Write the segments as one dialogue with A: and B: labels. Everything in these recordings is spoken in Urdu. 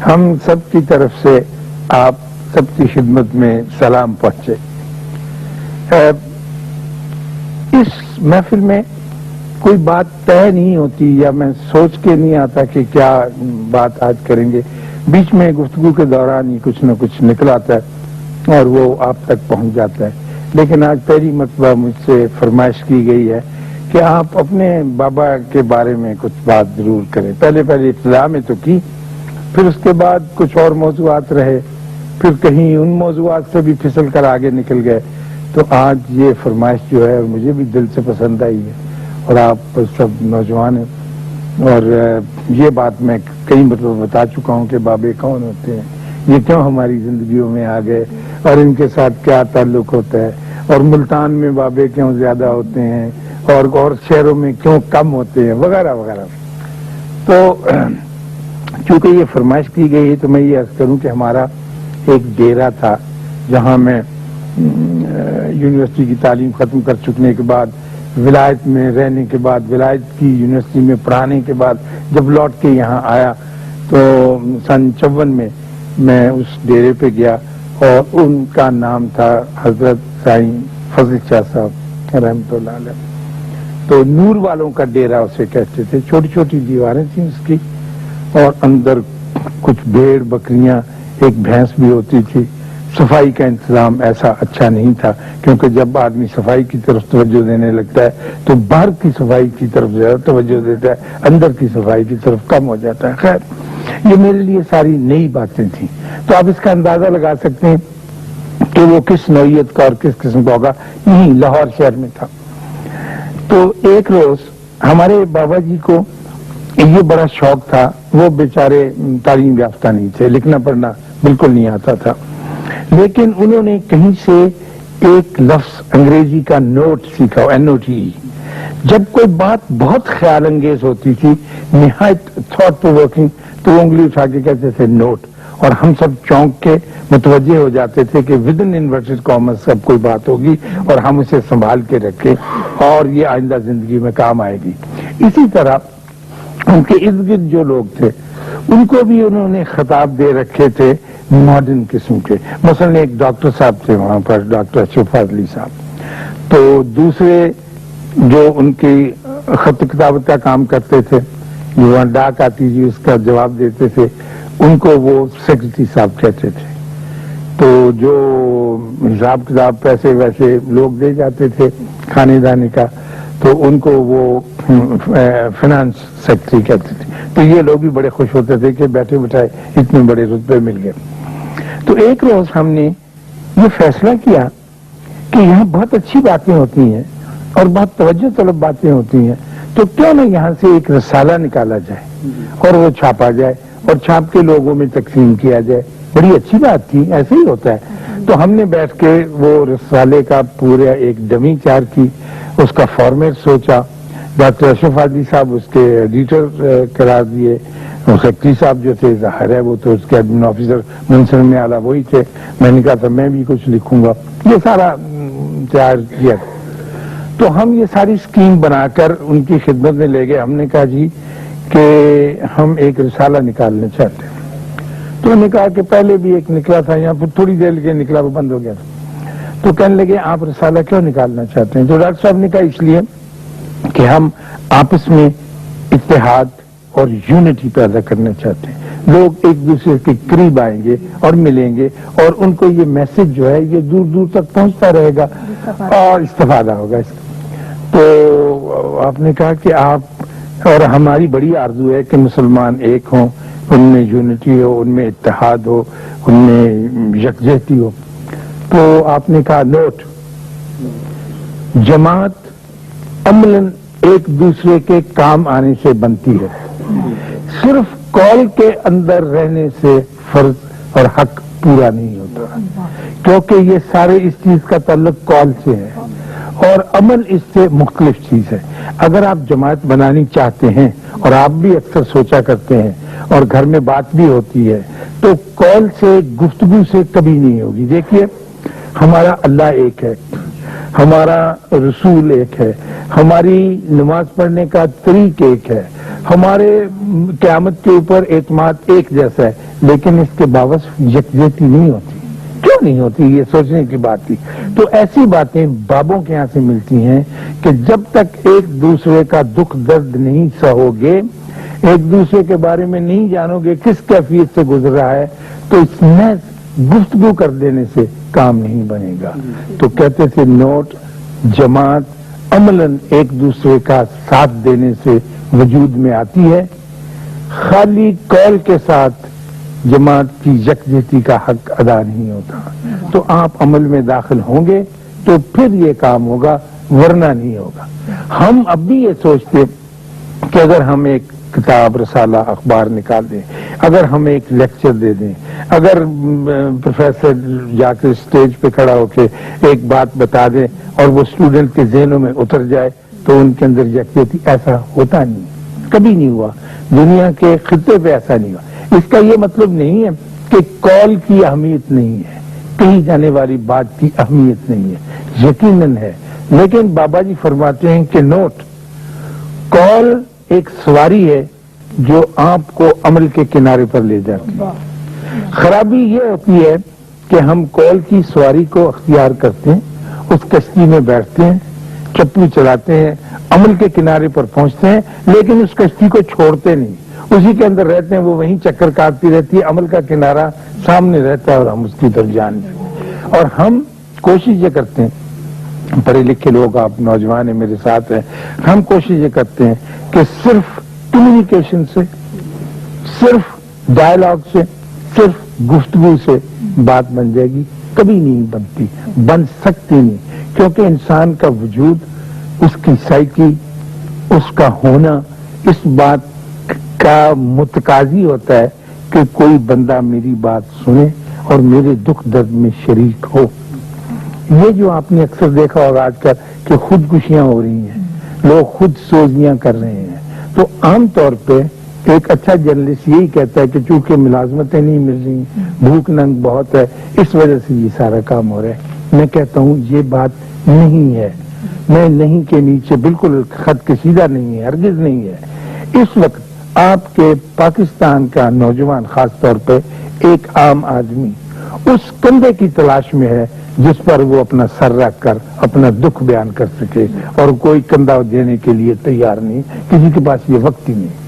A: ہم سب کی طرف سے آپ سب کی خدمت میں سلام پہنچے۔ اس محفل میں کوئی بات طے نہیں ہوتی یا میں سوچ کے نہیں آتا کہ کیا بات آج کریں گے، بیچ میں گفتگو کے دوران ہی کچھ نہ کچھ نکل آتا ہے اور وہ آپ تک پہنچ جاتا ہے۔ لیکن آج پہلی مرتبہ مجھ سے فرمائش کی گئی ہے کہ آپ اپنے بابا کے بارے میں کچھ بات ضرور کریں۔ پہلے ابتدا میں تو کی، پھر اس کے بعد کچھ اور موضوعات رہے، پھر کہیں ان موضوعات سے بھی پھسل کر آگے نکل گئے، تو آج یہ فرمائش جو ہے مجھے بھی دل سے پسند آئی ہے، اور آپ سب نوجوان ہیں، اور یہ بات میں کئی مرتبہ بتا چکا ہوں کہ بابے کون ہوتے ہیں، یہ کیوں ہماری زندگیوں میں آ گئے اور ان کے ساتھ کیا تعلق ہوتا ہے، اور ملتان میں بابے کیوں زیادہ ہوتے ہیں اور شہروں میں کیوں کم ہوتے ہیں، وغیرہ وغیرہ۔ تو چونکہ یہ فرمائش کی گئی ہے تو میں یہ عرض کروں کہ ہمارا ایک ڈیرا تھا جہاں میں یونیورسٹی کی تعلیم ختم کر چکنے کے بعد، ولایت میں رہنے کے بعد، ولایت کی یونیورسٹی میں پڑھانے کے بعد جب لوٹ کے یہاں آیا تو سن 54 میں میں اس ڈیرے پہ گیا، اور ان کا نام تھا حضرت سائیں فضل شاہ صاحب رحمۃ اللہ علیہ۔ تو نور والوں کا ڈیرا اسے کہتے تھے، چھوٹی چھوٹی دیواریں تھیں اس کی، اور اندر کچھ بھیڑ بکریاں، ایک بھینس بھی ہوتی تھی۔ صفائی کا انتظام ایسا اچھا نہیں تھا، کیونکہ جب آدمی صفائی کی طرف توجہ دینے لگتا ہے تو باہر کی صفائی کی طرف زیادہ توجہ دیتا ہے، اندر کی صفائی کی طرف کم ہو جاتا ہے۔ خیر، یہ میرے لیے ساری نئی باتیں تھیں، تو آپ اس کا اندازہ لگا سکتے ہیں کہ وہ کس نوعیت کا اور کس قسم کا ہوگا۔ یہیں لاہور شہر میں تھا۔ تو ایک روز ہمارے بابا جی کو یہ بڑا شوق تھا، وہ بیچارے تعلیم یافتہ نہیں تھے، لکھنا پڑھنا بالکل نہیں آتا تھا، لیکن انہوں نے کہیں سے ایک لفظ انگریزی کا نوٹ سیکھا، NOT۔ جب کوئی بات بہت خیال انگیز ہوتی تھی، نہایت تھاٹ پرووکنگ، تو وہ انگلی اٹھا کے کہتے تھے نوٹ، اور ہم سب چونک کے متوجہ ہو جاتے تھے کہ ودن انورٹڈ کامرس سب کوئی بات ہوگی اور ہم اسے سنبھال کے رکھیں اور یہ آئندہ زندگی میں کام آئے گی۔ اسی طرح ان کے ارد گرد جو لوگ تھے ان کو بھی انہوں نے خطاب دے رکھے تھے ماڈرن قسم کے۔ مثلا ایک ڈاکٹر صاحب تھے وہاں پر، ڈاکٹر اشرف فاضلی صاحب، تو دوسرے جو ان کی خط کتابت کا کام کرتے تھے، جو وہاں ڈاک آتی تھی اس کا جواب دیتے تھے، ان کو وہ سیکرٹری صاحب کہتے تھے۔ تو جو حساب کتاب پیسے ویسے لوگ دے جاتے تھے کھانے دانے کا، تو ان کو وہ فائنانس سیکرٹری کہتے تھے۔ تو یہ لوگ بھی بڑے خوش ہوتے تھے کہ بیٹھے بٹھائے اتنے بڑے رتبے مل گئے۔ تو ایک روز ہم نے یہ فیصلہ کیا کہ یہاں بہت اچھی باتیں ہوتی ہیں اور بہت توجہ طلب باتیں ہوتی ہیں، تو کیوں نہ یہاں سے ایک رسالہ نکالا جائے اور وہ چھاپا جائے اور چھاپ کے لوگوں میں تقسیم کیا جائے۔ بڑی اچھی بات تھی، ایسے ہی ہوتا ہے۔ تو ہم نے بیٹھ کے وہ رسالے کا پورا ایک ڈمی تیار کی، اس کا فارمیٹ سوچا، ڈاکٹر اشرف فاضلی صاحب اس کے ایڈیٹر قرار دیے، سیکرٹری صاحب جو تھے ظاہر ہے وہ تو اس کے ایڈمن آفیسر منصر میں اعلیٰ وہی تھے، میں نے کہا تھا میں بھی کچھ لکھوں گا، یہ سارا تیار کیا۔ تو ہم یہ ساری اسکیم بنا کر ان کی خدمت میں لے گئے۔ ہم نے کہا جی کہ ہم ایک رسالہ نکالنا چاہتے ہیں۔ تو انہوں نے کہا کہ پہلے بھی ایک نکلا تھا یہاں پر، تھوڑی دیر کے نکلا وہ بند ہو گیا تھا۔ تو کہنے لگے آپ رسالہ کیوں نکالنا چاہتے ہیں؟ تو ڈاکٹر صاحب نے کہا اس لیے کہ ہم آپس میں اتحاد اور یونٹی پیدا کرنا چاہتے ہیں، لوگ ایک دوسرے کے قریب آئیں گے اور ملیں گے اور ان کو یہ میسج جو ہے یہ دور دور تک پہنچتا رہے گا اور استفادہ ہوگا اس کا۔ تو آپ نے کہا کہ آپ اور ہماری بڑی آرزو ہے کہ مسلمان ایک ہوں، ان میں یونٹی ہو، ان میں اتحاد ہو، ان میں یکجہتی ہو۔ تو آپ نے کہا نوٹ، جماعت عملاً ایک دوسرے کے کام آنے سے بنتی ہے، صرف قول کے اندر رہنے سے فرض اور حق پورا نہیں ہوتا، کیونکہ یہ سارے اس چیز کا تعلق قول سے ہے اور عمل اس سے مختلف چیز ہے۔ اگر آپ جماعت بنانی چاہتے ہیں، اور آپ بھی اکثر سوچا کرتے ہیں اور گھر میں بات بھی ہوتی ہے، تو قول سے گفتگو سے کبھی نہیں ہوگی۔ دیکھیے ہمارا اللہ ایک ہے، ہمارا رسول ایک ہے، ہماری نماز پڑھنے کا طریق ایک ہے، ہمارے قیامت کے اوپر اعتماد ایک جیسا ہے، لیکن اس کے باوجود یکجہتی نہیں ہوتی. کیوں نہیں ہوتی؟ یہ سوچنے کی بات تھی. تو ایسی باتیں بابوں کے یہاں سے ملتی ہیں کہ جب تک ایک دوسرے کا دکھ درد نہیں سہو گے، ایک دوسرے کے بارے میں نہیں جانو گے کس کیفیت سے گزر رہا ہے، تو اس میں گفتگو کر دینے سے کام نہیں بنے گا. تو کہتے تھے نوٹ، جماعت عملاً ایک دوسرے کا ساتھ دینے سے وجود میں آتی ہے. خالی قول کے ساتھ جماعت کی یکجہتی کا حق ادا نہیں ہوتا. تو آپ عمل میں داخل ہوں گے تو پھر یہ کام ہوگا، ورنہ نہیں ہوگا. ہم اب بھی یہ سوچتے کہ اگر ہم ایک کتاب، رسالہ، اخبار نکال دیں، اگر ہم ایک لیکچر دے دیں، اگر پروفیسر جا کے اسٹیج پہ کھڑا ہو کے ایک بات بتا دیں اور وہ اسٹوڈنٹ کے ذہنوں میں اتر جائے تو ان کے اندر یکجہتی، ایسا ہوتا نہیں، کبھی نہیں ہوا. دنیا کے خطے پہ ایسا نہیں ہوا. اس کا یہ مطلب نہیں ہے کہ قول کی اہمیت نہیں ہے، کہی جانے والی بات کی اہمیت نہیں ہے، یقیناً ہے. لیکن بابا جی فرماتے ہیں کہ نوٹ، قول ایک سواری ہے جو آپ کو عمل کے کنارے پر لے جاتی ہے. خرابی یہ ہوتی ہے کہ ہم قول کی سواری کو اختیار کرتے ہیں، اس کشتی میں بیٹھتے ہیں، چپو چلاتے ہیں، عمل کے کنارے پر پہنچتے ہیں، لیکن اس کشتی کو چھوڑتے نہیں، اسی کے اندر رہتے ہیں. وہ وہیں چکر کاٹتی رہتی ہے، عمل کا کنارہ سامنے رہتا ہے اور ہم اس کی طرف جان جائیں. اور ہم کوشش یہ کرتے ہیں، پڑھے لکھے لوگ، آپ نوجوان ہیں میرے ساتھ ہیں، ہم کوشش یہ کرتے ہیں کہ صرف کمیونیکیشن سے، صرف ڈائلاگ سے، صرف گفتگو سے بات بن جائے گی. کبھی نہیں بنتی، بن سکتی نہیں، کیونکہ انسان کا وجود، اس کی سائیکی، اس کا ہونا اس بات کا متقاضی ہوتا ہے کہ کوئی بندہ میری بات سنے اور میرے دکھ درد میں شریک ہو. یہ جو آپ نے اکثر دیکھا ہوگا آج کل کہ خودکشیاں ہو رہی ہیں، لوگ خود سوزیاں کر رہے ہیں، تو عام طور پہ ایک اچھا جرنلسٹ یہی کہتا ہے کہ چونکہ ملازمتیں نہیں مل رہی، بھوک ننگ بہت ہے، اس وجہ سے یہ سارا کام ہو رہا ہے. میں کہتا ہوں یہ بات نہیں ہے. میں نہیں کے نیچے بالکل خط کشیدہ نہیں ہے، ہرگز نہیں ہے. اس وقت آپ کے پاکستان کا نوجوان، خاص طور پہ ایک عام آدمی، اس کندھے کی تلاش میں ہے جس پر وہ اپنا سر رکھ کر اپنا دکھ بیان کر سکے، اور کوئی کندھا دینے کے لیے تیار نہیں، کسی کے پاس یہ وقت ہی نہیں.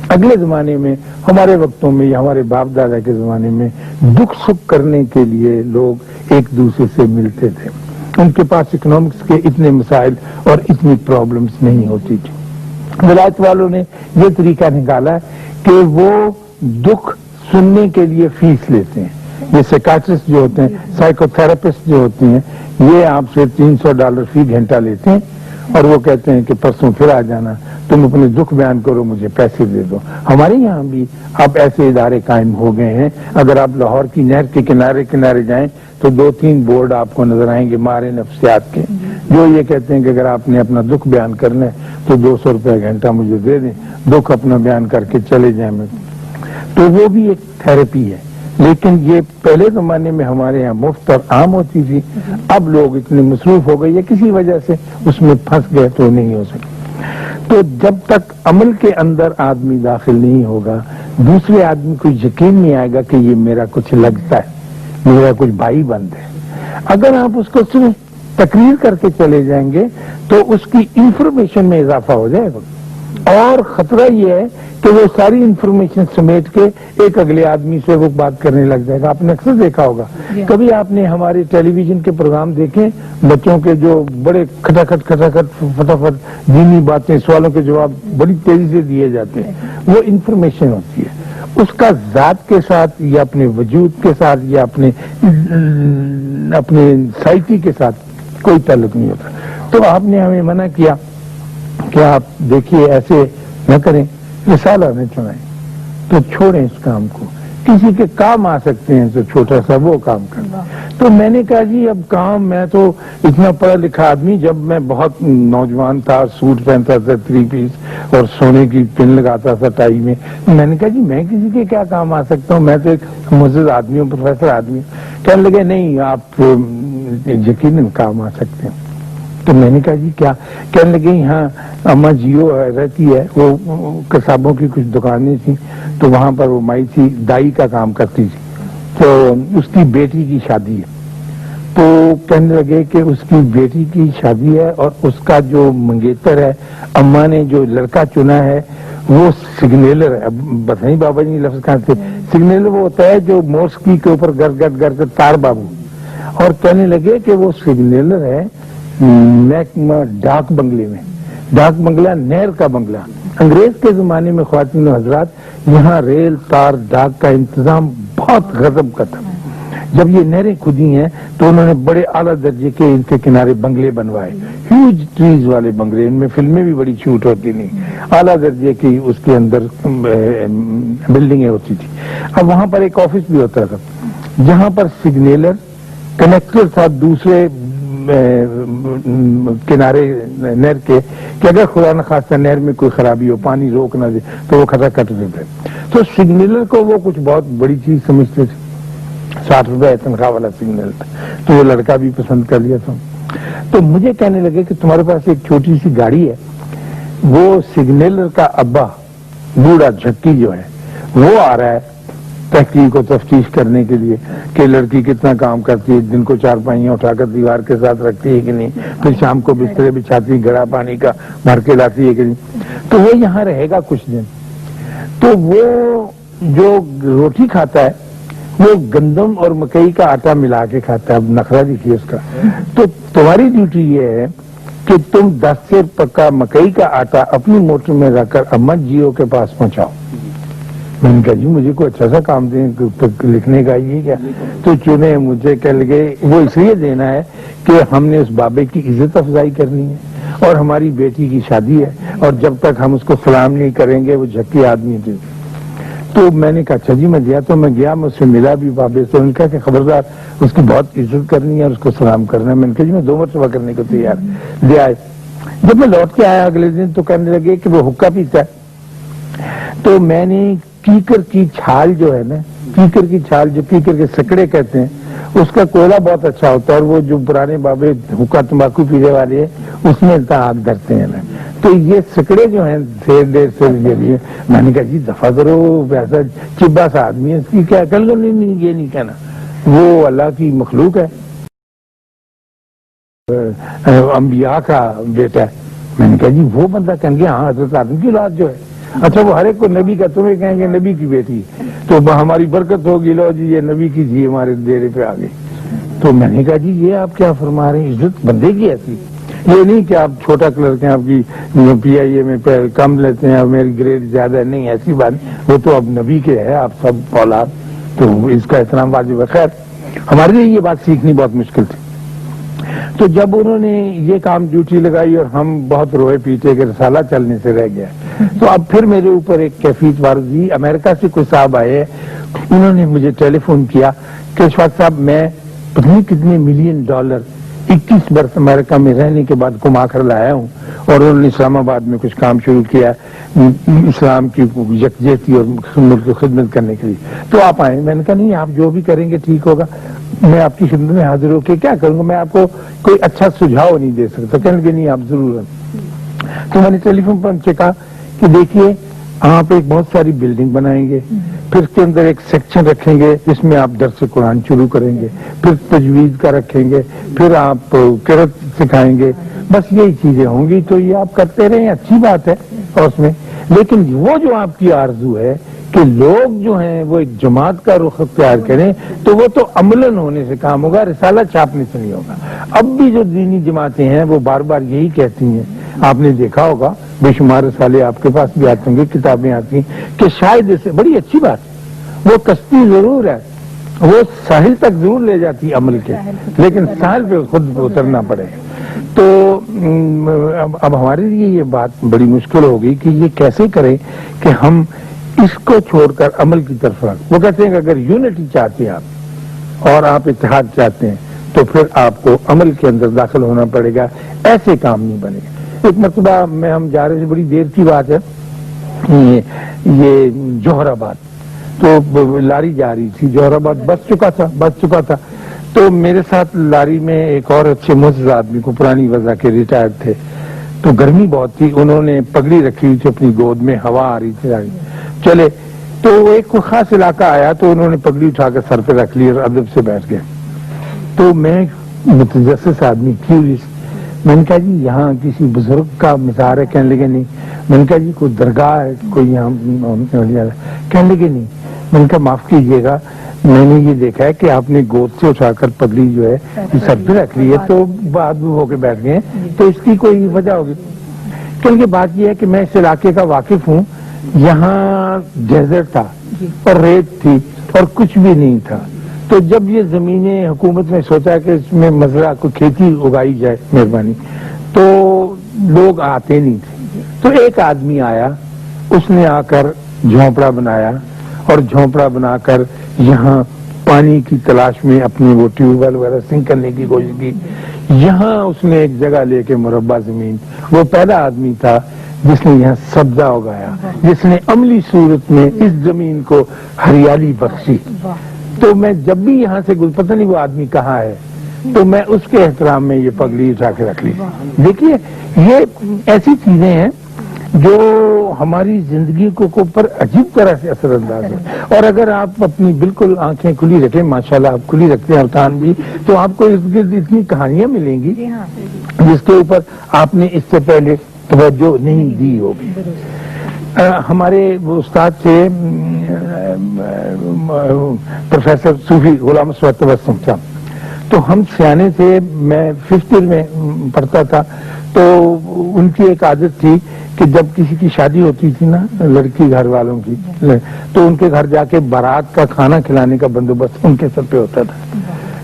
A: اگلے زمانے میں، ہمارے وقتوں میں یا ہمارے باپ دادا کے زمانے میں دکھ سکھ کرنے کے لیے لوگ ایک دوسرے سے ملتے تھے. ان کے پاس اکنامکس کے اتنے مسائل اور اتنی پرابلمز نہیں ہوتی تھی. ولایت والوں نے یہ طریقہ نکالا کہ وہ دکھ سننے کے لیے فیس لیتے ہیں. یہ سائیکاٹرسٹ جو ہوتے ہیں، سائیکو تھراپسٹ جو ہوتے ہیں، یہ آپ سے $300 فی گھنٹہ لیتے ہیں اور وہ کہتے ہیں کہ پرسوں پھر آ جانا، تم اپنے دکھ بیان کرو، مجھے پیسے دے دو. ہمارے یہاں بھی اب ایسے ادارے قائم ہو گئے ہیں. اگر آپ لاہور کی نہر کے کنارے جائیں تو 2-3 بورڈ آپ کو نظر آئیں گے ماہر نفسیات کے، جو یہ کہتے ہیں کہ اگر آپ نے اپنا دکھ بیان کرنا ہے تو $200 گھنٹہ مجھے دے دیں، دکھ اپنا بیان کر کے چلے جائیں. تو وہ بھی ایک تھراپی ہے. لیکن یہ پہلے زمانے میں ہمارے یہاں مفت اور عام ہوتی تھی. اب لوگ اتنے مصروف ہو گئے یا کسی وجہ سے اس میں پھنس گئے تو نہیں ہو سکے. تو جب تک عمل کے اندر آدمی داخل نہیں ہوگا، دوسرے آدمی کو یقین نہیں آئے گا کہ یہ میرا کچھ لگتا ہے، میرا کچھ بھائی بند ہے. اگر آپ اس کو صرف تقریر کر کے چلے جائیں گے تو اس کی انفارمیشن میں اضافہ ہو جائے گا، اور خطرہ یہ ہے کہ وہ ساری انفارمیشن سمیٹ کے ایک اگلے آدمی سے وہ بات کرنے لگ جائے گا. آپ نے اکثر دیکھا ہوگا، کبھی آپ نے ہمارے ٹیلی ویژن کے پروگرام دیکھے، بچوں کے جو بڑے کھٹاکھٹ فٹافٹ دینی باتیں، سوالوں کے جواب بڑی تیزی سے دیے جاتے ہیں. وہ انفارمیشن ہوتی ہے، اس کا ذات کے ساتھ یا اپنے وجود کے ساتھ یا اپنے سائیکی کے ساتھ کوئی تعلق نہیں ہوتا. تو آپ نے ہمیں منع کیا کہ آپ دیکھیے ایسے نہ کریں، رسالہ نہ چلائیں، تو چھوڑیں اس کام کو. کسی کے کام آ سکتے ہیں تو چھوٹا سا وہ کام کرنا. تو میں نے کہا جی اب کام، میں تو اتنا پڑھا لکھا آدمی، جب میں بہت نوجوان تھا، سوٹ پہنتا تھا 3 پیس اور سونے کی پن لگاتا تھا ٹائی میں نے کہا جی میں کسی کے کیا کام آ سکتا ہوں، میں تو ایک معزز آدمی ہوں، پروفیسر آدمی ہوں. کہنے لگے نہیں، آپ یقیناً کام آ سکتے ہیں. تو میں نے کہا جی کیا؟ کہنے لگے یہاں اما جیو رہتی ہے، وہ کسابوں کی کچھ دکانیں تھیں تو وہاں پر وہ مائی تھی، دائی کا کام کرتی تھی، تو اس کی بیٹی کی شادی ہے۔ تو کہنے لگے کہ اس کی بیٹی کی شادی ہے اور اس کا جو منگیتر ہے، اماں نے جو لڑکا چنا ہے وہ سگنیلر ہے۔ اب بتائیں بابا جی لفظ کہاں سے؟ سگنیلر وہ ہوتا ہے جو موسکی کے اوپر گرگٹ گرگٹ تار بابو، اور کہنے لگے کہ وہ سگنیلر ہے محکمہ ڈاک بنگلے میں، ڈاک بنگلہ نہر کا بنگلہ۔ انگریز کے زمانے میں خواتین و حضرات یہاں ریل تار ڈاک کا انتظام بہت غضب کا تھا۔ جب یہ نہریں کھدی ہیں تو انہوں نے بڑے اعلیٰ درجے کے ان کے کنارے بنگلے بنوائے، ہیوج ٹریز والے بنگلے، ان میں فلمیں بھی بڑی شوٹ ہوتی نہیں، اعلیٰ درجے کی اس کے اندر بلڈنگیں ہوتی تھی۔ اب وہاں پر ایک آفس بھی ہوتا تھا جہاں پر سگنیلر کنیکٹر تھا دوسرے کنارے نہر کے، کہ اگر خدا نخواستہ نہر میں کوئی خرابی ہو، پانی روک نہ دے تو وہ خطا کٹ دیتے۔ تو سگنیلر کو وہ کچھ بہت بڑی چیز سمجھتے تھے، 60 روپے تنخواہ والا سگنل تھا، تو وہ لڑکا بھی پسند کر لیا تھا۔ تو مجھے کہنے لگے کہ تمہارے پاس ایک چھوٹی سی گاڑی ہے، وہ سگنیلر کا ابا بوڑھا جھکی جو ہے وہ آ رہا ہے تحقیق و تفتیش کرنے کے لیے کہ لڑکی کتنا کام کرتی ہے، دن کو 4 پائیاں اٹھا کر دیوار کے ساتھ رکھتی ہے کہ نہیں، پھر شام کو بسترے بچھاتی، گھڑا پانی کا بھر کے لاتی ہے کہ نہیں۔ تو وہ یہاں رہے گا کچھ دن، تو وہ جو روٹی کھاتا ہے وہ گندم اور مکئی کا آٹا ملا کے کھاتا ہے۔ اب نخرہ دیکھیے اس کا۔ تو تمہاری ڈیوٹی یہ ہے کہ تم 10 سیر پکا مکئی کا آٹا اپنی موٹر میں رکھ کر اماں جیو کے پاس پہنچاؤ۔ میں نے کہا جی مجھے کوئی اچھا سا کام دیں لکھنے کا، یہ کیا؟ تو چنے مجھے کہہ لگے وہ اس لیے دینا ہے کہ ہم نے اس بابے کی عزت افزائی کرنی ہے اور ہماری بیٹی کی شادی ہے، اور جب تک ہم اس کو سلام نہیں کریں گے وہ جھکی آدمی تھے۔ تو میں نے کہا اچھا جی میں گیا، تو میں گیا، میں اس سے ملا بھی بابے سے، ان کا کہ خبردار اس کی بہت عزت کرنی ہے اور اس کو سلام کرنا ہے۔ میں نے کہا جی میں 2 مرتبہ کرنے کو تیار، لے آئے۔ جب میں لوٹ کے آیا اگلے دن تو کہنے لگے کہ وہ حقہ پیتا ہے۔ تو میں نے کیکر کی چھال جو ہے نا، کیکر کی چھال جو کیکر کے سکڑے کہتے ہیں، اس کا کوئلہ بہت اچھا ہوتا ہے، اور وہ جو پرانے بابے حقہ تمباکو پینے والے ہیں اس میں آگ دھرتے ہیں نا، تو یہ سکڑے جو ہیں دیر سے لیے۔ میں نے کہا جی دفعہ کرو، ویسا چبا سا آدمی ہے، اس کی کیا کل نہیں، یہ نہیں کہنا، وہ اللہ کی مخلوق ہے، انبیاء کا بیٹا ہے۔ میں نے کہا جی وہ بندہ کہیں گے ہاں حضرت آدم کی اولاد جو ہے، اچھا وہ ہر ایک کو نبی کا، تمہیں کہیں گے نبی کی بیٹی، تو ہماری برکت ہوگی، لو جی یہ نبی کی جی ہمارے ڈیرے پہ آ گئی۔ تو میں نے کہا جی یہ آپ کیا فرما رہے ہیں، عزت بندے کی ایسی، یہ نہیں کہ آپ چھوٹا کلرک ہیں، آپ کی پی آئی اے میں کم لیتے ہیں اور میری گریڈ زیادہ نہیں، ایسی بات، وہ تو اب نبی کے ہے آپ سب اولاد، تو اس کا احترام واجب ہے۔ خیر ہمارے لیے یہ بات سیکھنی بہت مشکل تھی۔ تو جب انہوں نے یہ کام ڈیوٹی لگائی اور ہم بہت روئے پیٹے کہ رسالہ چلنے سے رہ گیا، تو اب پھر میرے اوپر ایک کیفیت وارد ہوئی۔ امریکہ سے کوئی صاحب آئے، انہوں نے مجھے ٹیلی فون کیا کہ اشفاق صاحب میں پتہ نہیں کتنے $ملین 21 برس امریکہ میں رہنے کے بعد کما کر لایا ہوں، اور انہوں نے اسلام آباد میں کچھ کام شروع کیا اسلام کی یکجہتی اور ملک کی خدمت کرنے کے لیے، تو آپ آئیں۔ میں نے کہا نہیں آپ جو بھی کریں گے ٹھیک ہوگا، میں آپ کی خدمت میں حاضر ہو کے کیا کروں گا، میں آپ کو کوئی اچھا سجھاؤ نہیں دے سکتا۔ کہنے لگے نہیں آپ ضرور۔ تو میں نے ٹیلی فون پر ان سے کہا کہ دیکھیے آپ ایک بہت ساری بلڈنگ بنائیں گے، پھر اس کے اندر ایک سیکشن رکھیں گے جس میں آپ درس قرآن شروع کریں گے، پھر تجوید کا رکھیں گے، پھر آپ قرأت سکھائیں گے، بس یہی چیزیں ہوں گی، تو یہ آپ کرتے رہیں، اچھی بات ہے اس میں، لیکن وہ جو آپ کی آرزو ہے کہ لوگ جو ہیں وہ ایک جماعت کا رخ اختیار کریں، تو وہ تو عملاً ہونے سے کام ہوگا، رسالہ چھاپنے سے نہیں ہوگا۔ اب بھی جو دینی جماعتیں ہیں وہ بار بار یہی کہتی ہیں، آپ نے دیکھا ہوگا بے شمار رسالے آپ کے پاس بھی آتے ہوں گے، کتابیں آتی ہیں کہ شاید اسے بڑی اچھی بات ہے، وہ کشتی ضرور ہے، وہ ساحل تک ضرور لے جاتی عمل کے، لیکن ساحل پہ خود اترنا پڑے۔ تو اب ہمارے لیے یہ بات بڑی مشکل ہوگی کہ یہ کیسے کریں کہ ہم اس کو چھوڑ کر عمل کی طرف رکھ۔ وہ کہتے ہیں کہ اگر یونٹی چاہتے ہیں آپ اور آپ اتحاد چاہتے ہیں تو پھر آپ کو عمل کے اندر داخل ہونا پڑے گا، ایسے کام نہیں بنے گا۔ ایک مرتبہ میں ہم جا رہے تھے، بڑی دیر کی بات ہے، یہ جوہر آباد، تو لاری جا رہی تھی، جوہر آباد بس چکا تھا، تو میرے ساتھ لاری میں ایک اور اچھے معزز آدمی کو پرانی وضع کے ریٹائرڈ تھے، تو گرمی بہت تھی، انہوں نے پگڑی رکھی ہوئی تھی اپنی گود میں، ہوا آ رہی تھی چلے، تو ایک کوئی خاص علاقہ آیا تو انہوں نے پگڑی اٹھا کر سر پہ رکھ لی اور ادب سے بیٹھ گئے. تو میں متجسس آدمی کیوریس، میں نے کہا جی یہاں کسی بزرگ کا مزار ہے؟ کہنے لگے نہیں. میں نے کہا جی کوئی درگاہ ہے کوئی یہاں؟ کہنے لگے نہیں. میں نے کہا معاف کیجیے گا، میں نے یہ دیکھا ہے کہ آپ نے گود سے اٹھا کر پگڑی جو ہے سر پہ رکھ لی ہے تو بعد میں ہو کے بیٹھ گئے، تو اس کی کوئی وجہ ہوگی؟ کیونکہ بات یہ ہے کہ میں اس علاقے کا واقف ہوں، یہاں ڈیزرٹ تھا اور ریت تھی اور کچھ بھی نہیں تھا. تو جب یہ زمینیں حکومت نے سوچا کہ اس میں مزرعہ کو کھیتی اگائی جائے مہربانی، تو لوگ آتے نہیں تھے. تو ایک آدمی آیا، اس نے آ کر جھونپڑا بنایا اور جھونپڑا بنا کر یہاں پانی کی تلاش میں اپنی وہ ٹیوب ویل وغیرہ سنک کرنے کی کوشش کی. یہاں اس نے ایک جگہ لے کے مربع زمین، وہ پہلا آدمی تھا جس نے یہاں سبزہ اگایا، جس نے عملی صورت میں اس زمین کو ہریالی بخشی. تو میں جب بھی یہاں سے پتہ نہیں وہ آدمی کہاں ہے، تو میں اس کے احترام میں یہ پگڑی اٹھا کے رکھ لی. دیکھیے یہ ایسی چیزیں ہیں جو ہماری زندگی کو پر عجیب طرح سے اثر انداز ہے. اور اگر آپ اپنی بالکل آنکھیں کھلی رکھیں، ماشاءاللہ آپ کھلی رکھتے ہیں ارکان بھی، تو آپ کو ارد گرد اتنی کہانیاں ملیں گی جس کے اوپر آپ نے اس سے پہلے توجہ نہیں دی ہوگی. ہمارے استاد تھے پروفیسر صوفی غلام مسعود تبسم صاحب، تو ہم سیانے تھے، میں 5th میں پڑھتا تھا. تو ان کی ایک عادت تھی کہ جب کسی کی شادی ہوتی تھی نا لڑکی گھر والوں کی، تو ان کے گھر جا کے بارات کا کھانا کھلانے کا بندوبست ان کے سر پہ ہوتا تھا.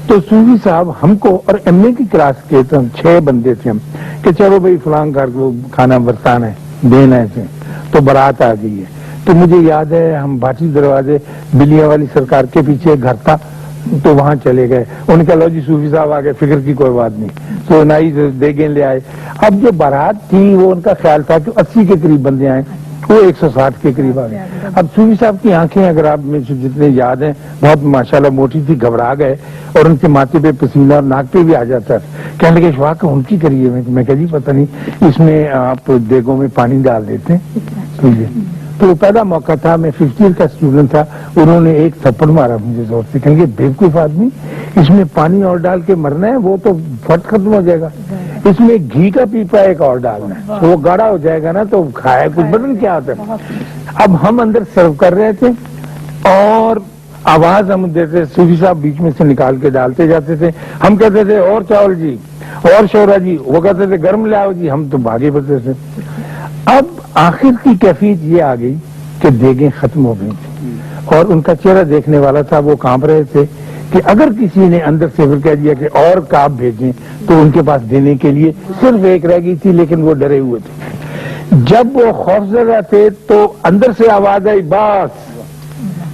A: تو صوفی صاحب ہم کو، اور ایم اے کی کلاس کے 6 بندے تھے ہم، کہ چلو بھائی فلاں گھر کو کھانا برسانا ہے، دینا ہے، تو بارات آ گئی ہے. تو مجھے یاد ہے ہم بھاٹی دروازے بلیاں والی سرکار کے پیچھے گھر تھا، تو وہاں چلے گئے. ان کا لو جی صوفی صاحب آ گئے، فکر کی کوئی بات نہیں. تو نائی دیگیں لے آئے. اب جو بارات تھی وہ ان کا خیال تھا کہ 80 کے قریب بندے آئے، وہ 160 کے قریب آ گئے. اب صوفی صاحب کی آنکھیں اگر آپ میں سے جتنے یاد ہیں بہت ماشاءاللہ موٹی تھی، گھبرا گئے اور ان کے ماتھے پہ پسینہ اور ناک پہ بھی آ جاتا. کہنے لگے شفاق ان کی کریے. میں کہا جی پتہ نہیں، اس میں آپ دیگوں میں پانی ڈال دیتے ہیں. تو پہلا موقع تھا، میں 5th ایئر کا اسٹوڈنٹ تھا، انہوں نے ایک تھپڑ مارا مجھے زور سے. کہیں گے بیوقوف آدمی، اس میں پانی اور ڈال کے مرنا ہے، وہ تو فٹ ختم ہو جائے گا. اس میں گھی کا پیپا ایک اور ڈالنا ہے، وہ گاڑھا ہو جائے گا نا تو کھائے کچھ بدن کیا ہوتا ہے. اب ہم اندر سرو کر رہے تھے اور آواز ہم دیتے، صوفی صاحب بیچ میں سے نکال کے ڈالتے جاتے تھے. ہم کہتے تھے اور چاول جی، اور شورا جی، وہ کہتے تھے گرم لاؤ جی، ہم تو بھاگے پڑتے تھے. اب آخر کی کیفیت یہ آ گئی کہ دیگیں ختم ہو گئی اور ان کا چہرہ دیکھنے والا تھا، وہ کانپ رہے تھے کہ اگر کسی نے اندر سے پھر کہہ دیا کہ اور کاپ بھیجیں تو ان کے پاس دینے کے لیے صرف ایک رہ گئی تھی، لیکن وہ ڈرے ہوئے تھے. جب وہ خوفزدہ تھے تو اندر سے آواز آئی باس.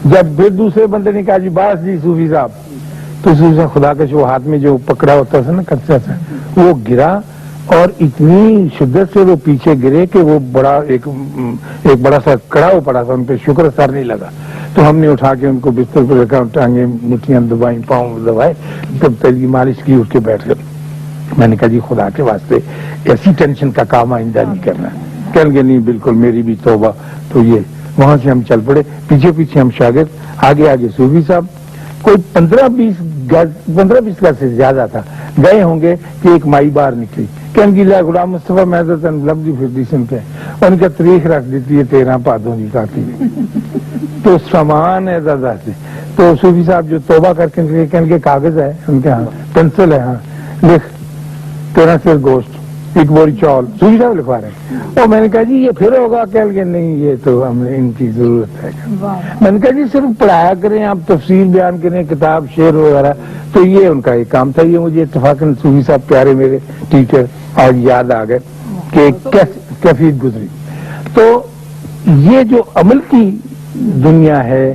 A: جب پھر دوسرے بندے نے کہا جی باس جی صوفی صاحب، تو صوفی صاحب خدا کا جو ہاتھ میں جو پکڑا ہوتا تھا نا کچا تھا، وہ گرا اور اتنی شدت سے وہ پیچھے گرے کہ وہ ایک بڑا سا کڑا ہو پڑا تھا ان پہ. شکر سر نہیں لگا. تو ہم نے اٹھا کے ان کو بستر پہ رکھا، ٹانگیں مٹھیاں دبائیں، پاؤں دبائے، تب تک مالش کی، اٹھ کے بیٹھ گئے. میں نے کہا جی خدا کے واسطے ایسی ٹینشن کا کام آئندہ نہیں کرنا. کہیں گے نہیں بالکل میری بھی توبہ. تو یہ وہاں سے ہم چل پڑے، پیچھے پیچھے ہم شاگرد، آگے آگے صوفی صاحب. کوئی 15-20 گز سے زیادہ تھا گئے ہوں گے کہ ایک مائی باہر نکلی. کہنگیلا غلام مصطفیٰ محدود لفظی فردیسن کے ان کا تاریخ رکھ دیتی ہے 13 پادوں کی کافی. تو سامان ہے زیادہ سے. تو صوفی صاحب جو توبہ کر کے کہنے کے کاغذ ہے ان کے ہاں، پینسل ہے، ہاں لکھ 13 سیر گوشت، 1 بوری چاول. صوفی صاحب لکھوا رہے ہیں. اور میں نے کہا جی یہ پھر ہوگا؟ کہہ کے نہیں یہ تو ہمیں ان کی ضرورت ہے. میں نے کہا جی صرف پڑھایا کریں آپ، تفصیل بیان کریں، کتاب شعر وغیرہ. تو یہ ان کا ایک کام تھا. یہ مجھے اتفاقاً صوفی صاحب پیارے میرے ٹیچر اور یاد آ گئے کہ کیفیت گزری. تو یہ جو عمل کی دنیا ہے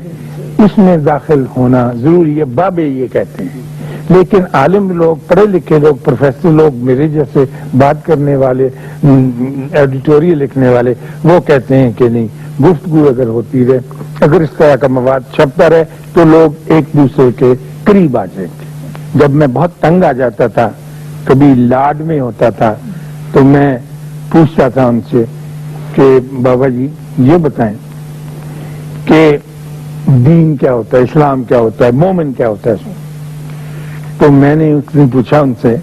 A: اس میں داخل ہونا ضروری ہے. بابے یہ کہتے ہیں، لیکن عالم لوگ، پڑھے لکھے لوگ، پروفیسر لوگ، میرے جیسے بات کرنے والے، ایڈیٹوریل لکھنے والے، وہ کہتے ہیں کہ نہیں، گفتگو اگر ہوتی رہے، اگر اس طرح کا مواد چھپتا رہے تو لوگ ایک دوسرے کے قریب آ جائیں گے. جب میں بہت تنگ آ جاتا تھا، کبھی لاڈ میں ہوتا تھا، تو میں پوچھتا تھا ان سے کہ بابا جی یہ بتائیں کہ دین کیا ہوتا ہے، اسلام کیا ہوتا ہے، مومن کیا ہوتا ہے؟ تو میں نے اس دن پوچھا ان سے،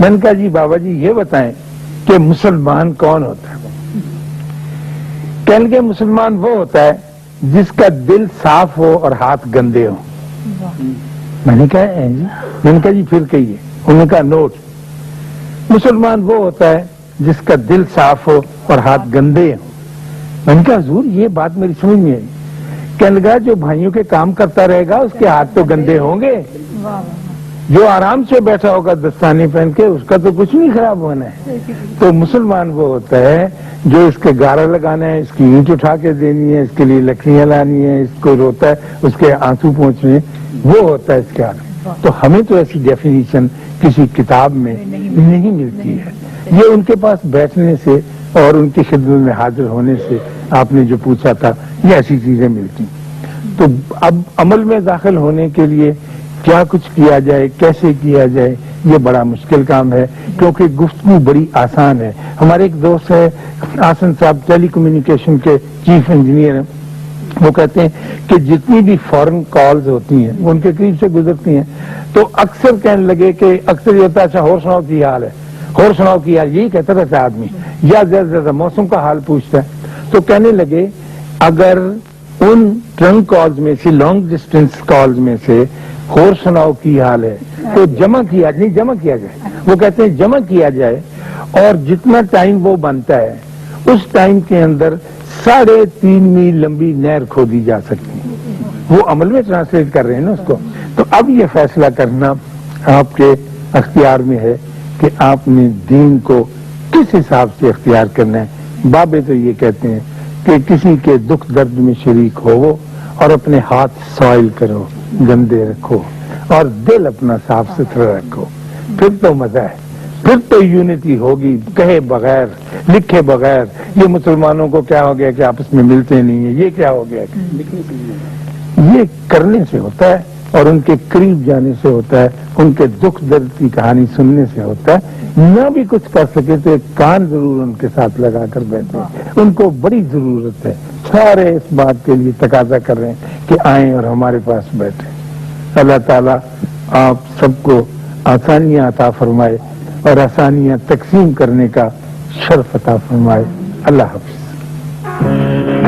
A: میں نے کہا جی بابا جی یہ بتائیں کہ مسلمان کون ہوتا ہے؟ کہنے لگے مسلمان وہ ہوتا ہے جس کا دل صاف ہو اور ہاتھ گندے ہو۔ میں نے کہا جی، میں نے کہا جی پھر کہیے۔ انہوں نے کہا نوٹ، مسلمان وہ ہوتا ہے جس کا دل صاف ہو اور ہاتھ گندے ہو۔ میں نے کہا حضور یہ بات میری سمجھ میں آئی۔ کہنے لگا جو بھائیوں کے کام کرتا رہے گا اس کے ہاتھ تو گندے ہوں گے، جو آرام سے بیٹھا ہوگا دستانے پہن کے اس کا تو کچھ نہیں خراب ہونا ہے۔ تو مسلمان وہ ہوتا ہے جو اس کے گارا لگانا ہے، اس کی اینٹ اٹھا کے دینی ہے، اس کے لیے لکڑیاں لانی ہے، اس کو روتا ہے، اس کے آنسو پہنچنے، وہ ہوتا ہے اس کے ہاتھ۔ تو ہمیں تو ایسی ڈیفینیشن کسی کتاب میں نہیں ملتی ہے۔ یہ ان کے پاس بیٹھنے سے اور ان کی خدمت میں حاضر ہونے سے آپ نے جو پوچھا تھا، یہ ایسی چیزیں ملتی۔ تو اب عمل میں داخل ہونے کے لیے کیا کچھ کیا جائے، کیسے کیا جائے، یہ بڑا مشکل کام ہے، کیونکہ گفتگو بڑی آسان ہے۔ ہمارے ایک دوست ہے آسن صاحب، ٹیلی کمیونیکیشن کے چیف انجینئر ہیں، وہ کہتے ہیں کہ جتنی بھی فورن کالز ہوتی ہیں وہ ان کے قریب سے گزرتی ہیں تو اکثر کہنے لگے کہ اکثر یہ ہوتا ہے اچھا اور سناؤ کی حال ہے، اور سناؤ کی حال، یہی کہتا رہتا آدمی، یا زیادہ زیادہ موسم کا حال پوچھتا ہے۔ تو کہنے لگے اگر ان ٹرنک کالز میں سے، لانگ ڈسٹینس کالز میں سے اور سناؤ کی حال ہے تو جمع کیا جائے، وہ کہتے ہیں جمع کیا جائے اور جتنا ٹائم وہ بنتا ہے اس ٹائم کے اندر 3.5 میل لمبی نہر کھودی جا سکتی ہے۔ وہ عمل میں ٹرانسلیٹ کر رہے ہیں نا اس کو۔ تو اب یہ فیصلہ کرنا آپ کے اختیار میں ہے کہ آپ نے دین کو کس حساب سے اختیار کرنا ہے۔ بابے تو یہ کہتے ہیں کہ کسی کے دکھ درد میں شریک ہو اور اپنے ہاتھ سوائل کرو، گندے رکھو، اور دل اپنا صاف ستھرا رکھو، پھر تو مزہ ہے، پھر تو یونٹی ہوگی، کہے بغیر، لکھے بغیر۔ یہ مسلمانوں کو کیا ہو گیا کہ آپس میں ملتے نہیں ہیں، یہ کیا ہو گیا؟ یہ کرنے سے ہوتا ہے اور ان کے قریب جانے سے ہوتا ہے، ان کے دکھ درد کی کہانی سننے سے ہوتا ہے۔ نہ بھی کچھ کر سکے تو ایک کان ضرور ان کے ساتھ لگا کر بیٹھے، ان کو بڑی ضرورت ہے۔ سارے اس بات کے لیے تقاضا کر رہے ہیں کہ آئیں اور ہمارے پاس بیٹھیں۔ اللہ تعالیٰ آپ سب کو آسانیاں عطا فرمائے اور آسانیاں تقسیم کرنے کا شرف عطا فرمائے۔ اللہ حافظ۔